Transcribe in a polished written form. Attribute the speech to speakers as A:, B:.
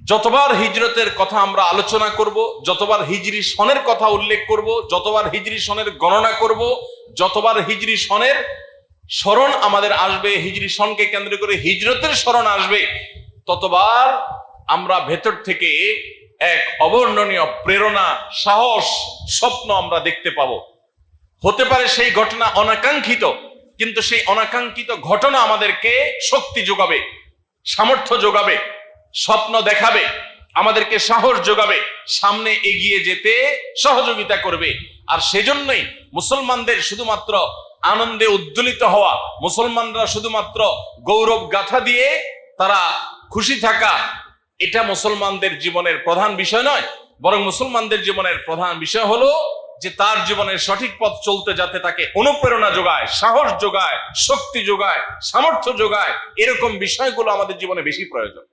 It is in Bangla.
A: যতবার হিজরতের কথা আমরা আলোচনা করব, যতবার হিজরি সনের কথা উল্লেখ করব, যতবার হিজরি সনের গণনা করব, যতবার হিজরি সনের স্মরণ আমাদের আসবে, হিজরি সনকে কেন্দ্র করে হিজরতের স্মরণ আসবে, ততবার আমরা ভেতর থেকে এক অবর্ণনীয় প্রেরণা, সাহস, স্বপ্ন আমরা দেখতে পাবো। হতে পারে সেই ঘটনা অনাকাঙ্ক্ষিত, কিন্তু সেই অনাকাঙ্ক্ষিত ঘটনা আমাদেরকে শক্তি যোগাবে, সামর্থ্য যোগাবে, স্বপ্ন দেখাবে, আমাদেরকে সাহস যোগাবে, সামনে এগিয়ে যেতে সহযোগিতা করবে। আর সেজন্যই মুসলমানদের শুধুমাত্র আনন্দে উদ্দোলিত হওয়া, মুসলমানরা শুধুমাত্র গৌরব গাথা দিয়ে তারা খুশি থাকা, এটা মুসলমানদের জীবনের প্রধান বিষয় নয়। বরং মুসলমানদের জীবনের প্রধান বিষয় হলো যে তার জীবনের সঠিক পথ চলতে যাতে তাকে অনুপ্রেরণা যোগায়, সাহস যোগায়, শক্তি যোগায়, সামর্থ্য যোগায়। এরকম বিষয়গুলো আমাদের জীবনে বেশি প্রয়োজন।